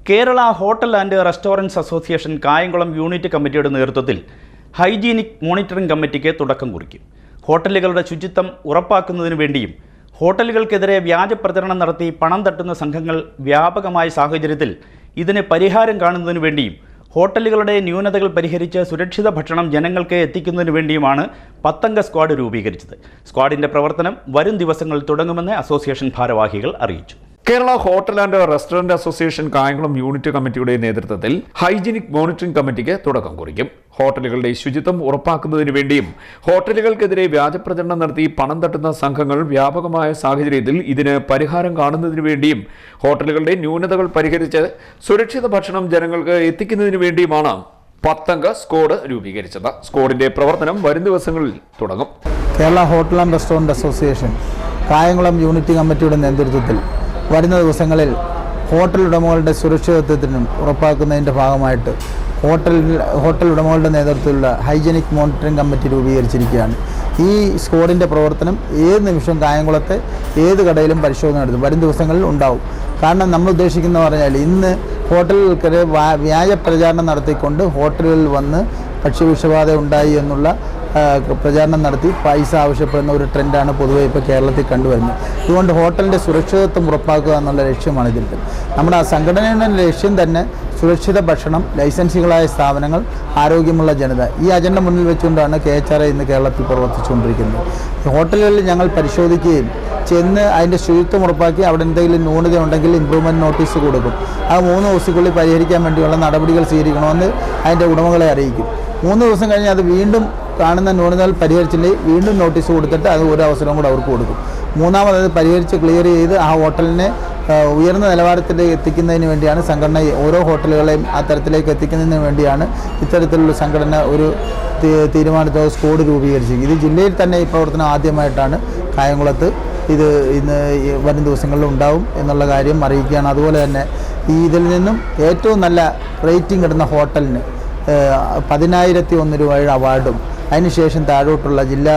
Kerala hotel and restaurants association Kayamkulam unit കമ്മിറ്റിയുടെ നേതൃത്വത്തിൽ hygienic monitoring കമ്മിറ്റിക്ക് തുടക്കം കുറിക്കും. ഹോട്ടലുകളുടെ ശുചിത്വം ഉറപ്പാക്കുന്നതിനു വേണ്ടിയും ഹോട്ടലുകൾക്കെതിരെ വ്യാജ പ്രചരണം നടത്തി പണം തട്ടുന്ന സംഘങ്ങൾ വ്യാപകമായ സാഹചര്യത്തിൽ ഇതിന് പരിഹാരം കാണുന്നതിനു വേണ്ടിയും ഹോട്ടലുകളുടെ ന്യൂനതകൾ പരിഹരിച്ച് സുരക്ഷിത ഭക്ഷണം ജനങ്ങൾക്ക് എത്തിക്കുന്നതിനു വേണ്ടിയുമാണ് 10 അംഗ സ്ക്വാഡ് രൂപീകരിച്ചത്. സ്ക്വാഡിന്റെ പ്രവർത്തനം വരും ദിവസങ്ങളിൽ തുടങ്ങുമെന്ന് അസോസിയേഷൻ ഭാരവാഹികൾ അറിയിച്ചു. Kerala hotel and restaurant association Kayamkulam unit കമ്മിറ്റിയുടെ നേതൃത്വത്തിൽ ഹൈജീനിക് മോണിറ്ററിംഗ് കമ്മിറ്റിക്ക് തുടക്കം കുറിക്കും. ഹോട്ടലുകളുടെ ശുചിത്വം ഉറപ്പാക്കുന്നതിന് വേണ്ടിയും ഹോട്ടലുകൾക്കെതിരെ വ്യാജപ്രചരണം നടത്തി പണം തട്ടുന്ന സംഘങ്ങൾ വ്യാപകമായ സാഹചര്യത്തിൽ ഇതിന് പരിഹാരം കാണുന്നതിനു വേണ്ടിയും ഹോട്ടലുകളുടെ ന്യൂനതകൾ പരിഹരിച്ച് സുരക്ഷിത ഭക്ഷണം ജനങ്ങൾക്ക് എത്തിക്കുന്നതിനു വേണ്ടിയുമാണ് 10 അംഗ സ്ക്വാഡ് രൂപീകരിച്ചത്. സ്ക്വാഡിന്റെ പ്രവർത്തനം വരും ദിവസങ്ങളിൽ തുടങ്ങും. Kerala hotel and restaurant association Kayamkulam unit കമ്മിറ്റിയുടെ നേതൃത്വത്തിൽ വരുന്ന ദിവസങ്ങളിൽ ഹോട്ടൽ ഉടമകളുടെ സുരക്ഷിതത്വത്തിനും ഉറപ്പാക്കുന്നതിൻ്റെ ഭാഗമായിട്ട് ഹോട്ടൽ ഉടമകളുടെ നേതൃത്വത്തിലുള്ള ഹൈജീനിക് മോണിറ്ററിംഗ് കമ്മിറ്റി രൂപീകരിച്ചിരിക്കുകയാണ്. ഈ സ്ക്വാഡിൻ്റെ പ്രവർത്തനം ഏത് നിമിഷവും കായംകുളത്തെ ഏത് കടയിലും പരിശോധന നടത്തും. വരും ദിവസങ്ങളിൽ ഉണ്ടാവും. കാരണം നമ്മൾ ഉദ്ദേശിക്കുന്ന പറഞ്ഞാൽ ഇന്ന് ഹോട്ടലുകൾക്കെതിരെ വ്യാജ പ്രചാരണം നടത്തിക്കൊണ്ട് ഹോട്ടലുകളിൽ വന്ന് ഭക്ഷ്യവിഷബാധ ഉണ്ടായി എന്നുള്ള പ്രചാരണം നടത്തി പൈസ ആവശ്യപ്പെടുന്ന ഒരു ട്രെൻഡാണ് പൊതുവെ ഇപ്പോൾ കേരളത്തിൽ കണ്ടുവരുന്നത്. അതുകൊണ്ട് ഹോട്ടലിൻ്റെ സുരക്ഷിതത്വം ഉറപ്പാക്കുക എന്നുള്ള ലക്ഷ്യമാണ് ഇതിൽ. നമ്മുടെ ആ സംഘടനയുടെ ലക്ഷ്യം തന്നെ സുരക്ഷിത ഭക്ഷണം, ലൈസൻസുകളായ സ്ഥാപനങ്ങൾ, ആരോഗ്യമുള്ള ജനത. ഈ അജണ്ട മുന്നിൽ വെച്ചുകൊണ്ടാണ് KHRA ഇന്ന് കേരളത്തിൽ പ്രവർത്തിച്ചുകൊണ്ടിരിക്കുന്നത്. ഹോട്ടലുകളിൽ ഞങ്ങൾ പരിശോധിക്കുകയും ചെന്ന് അതിൻ്റെ ശുചിത്വം ഉറപ്പാക്കി അവിടെ എന്തെങ്കിലും ന്യൂനത ഉണ്ടെങ്കിൽ ഇംപ്രൂവ്മെൻറ്റ് നോട്ടീസ് കൊടുക്കും. അത് 3 ദിവസത്തിനുള്ളിൽ പരിഹരിക്കാൻ വേണ്ടിയുള്ള നടപടികൾ സ്വീകരിക്കണമെന്ന് അതിൻ്റെ ഉടമകളെ അറിയിക്കും. 3 ദിവസം കഴിഞ്ഞ് അത് വീണ്ടും കാണുന്ന ന്യൂനതകൾ പരിഹരിച്ചില്ലെങ്കിൽ വീണ്ടും നോട്ടീസ് കൊടുത്തിട്ട് അത് ഒരു അവസരം കൂടെ അവർക്ക് കൊടുക്കും. മൂന്നാമത് പരിഹരിച്ച് ക്ലിയർ ചെയ്ത് ആ ഹോട്ടലിനെ ഉയർന്ന നിലവാരത്തിലേക്ക് എത്തിക്കുന്നതിന് വേണ്ടിയാണ് സംഘടന ഓരോ ഹോട്ടലുകളെയും ആ തരത്തിലേക്ക് എത്തിക്കുന്നതിന് വേണ്ടിയാണ് ഇത്തരത്തിലുള്ള സംഘടന ഒരു തീരുമാനത്തോടെ സ്ക്വാഡ് രൂപീകരിച്ചത്. ഇത് ജില്ലയിൽ തന്നെ ഈ പ്രവർത്തനം ആദ്യമായിട്ടാണ് കായംകുളത്ത്. ഇത് ഇന്ന് വരും ദിവസങ്ങളിൽ ഉണ്ടാവും എന്നുള്ള കാര്യം അറിയിക്കുകയാണ്. അതുപോലെ തന്നെ ഇതിൽ നിന്നും ഏറ്റവും നല്ല റേറ്റിംഗ് ഇടുന്ന ഹോട്ടലിന് 10,001 രൂപയുടെ അവാർഡും അതിനുശേഷം താഴോട്ടുള്ള ജില്ല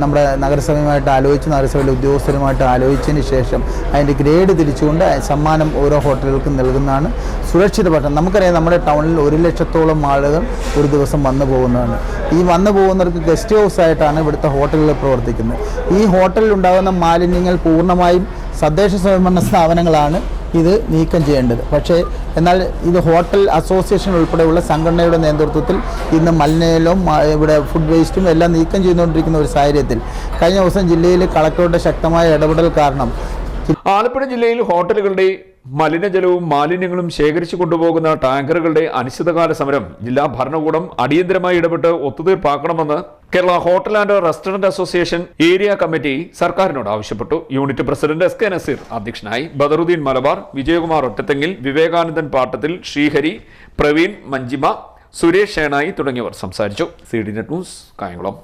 നമ്മുടെ നഗരസഭയുമായിട്ട് ആലോചിച്ച് നഗരസഭയിലെ ഉദ്യോഗസ്ഥരുമായിട്ട് ആലോചിച്ചതിന് ശേഷം അതിൻ്റെ ഗ്രേഡ് തിരിച്ചുകൊണ്ട് സമ്മാനം ഓരോ ഹോട്ടലുകൾക്കും നൽകുന്നതാണ്. സുരക്ഷിത ഭക്ഷണം നമുക്കറിയാം, നമ്മുടെ ടൗണിൽ 1 ലക്ഷത്തോളം ആളുകൾ ഒരു ദിവസം വന്നു പോകുന്നതാണ്. ഈ വന്നു പോകുന്നവർക്ക് ഗസ്റ്റ് ഹൗസ് ആയിട്ടാണ് ഇവിടുത്തെ ഹോട്ടലുകൾ പ്രവർത്തിക്കുന്നത്. ഈ ഹോട്ടലിൽ ഉണ്ടാകുന്ന മാലിന്യങ്ങൾ പൂർണ്ണമായും തദ്ദേശ സ്വയംഭരണ സ്ഥാപനങ്ങളാണ് ഇത് നീക്കം ചെയ്യേണ്ടത്. പക്ഷേ എന്നാൽ ഇത് ഹോട്ടൽ അസോസിയേഷൻ ഉൾപ്പെടെയുള്ള സംഘടനയുടെ നേതൃത്വത്തിൽ ഇന്ന് മലിനജലവും ഇവിടെ ഫുഡ് വേസ്റ്റും എല്ലാം നീക്കം ചെയ്തുകൊണ്ടിരിക്കുന്ന ഒരു സാഹചര്യത്തിൽ കഴിഞ്ഞ ദിവസം ജില്ലയിൽ കളക്ടറുടെ ശക്തമായ ഇടപെടൽ കാരണം ആലപ്പുഴ ജില്ലയിൽ ഹോട്ടലുകളുടെ മലിനജലവും മാലിന്യങ്ങളും ശേഖരിച്ചു കൊണ്ടുപോകുന്ന ടാങ്കറുകളുടെ അനിശ്ചിതകാല സമരം ജില്ലാ ഭരണകൂടം അടിയന്തരമായി ഇടപെട്ട് ഒത്തുതീർപ്പാക്കണമെന്ന് Kerala hotel and restaurant association area committee സർക്കാരിനോട് ആവശ്യപ്പെട്ടു. യൂണിറ്റ് പ്രസിഡന്റ് SK നസീർ അധ്യക്ഷനായി. ബദറുദ്ദീൻ മലബാർ, വിജയകുമാർ ഒറ്റത്തെങ്ങിൽ, വിവേകാനന്ദൻ പാട്ടത്തിൽ, ശ്രീഹരി, പ്രവീൺ, മഞ്ജിമ, സുരേഷ് ഷേണായി തുടങ്ങിയവർ സംസാരിച്ചു. CDNet news, Kayamkulam.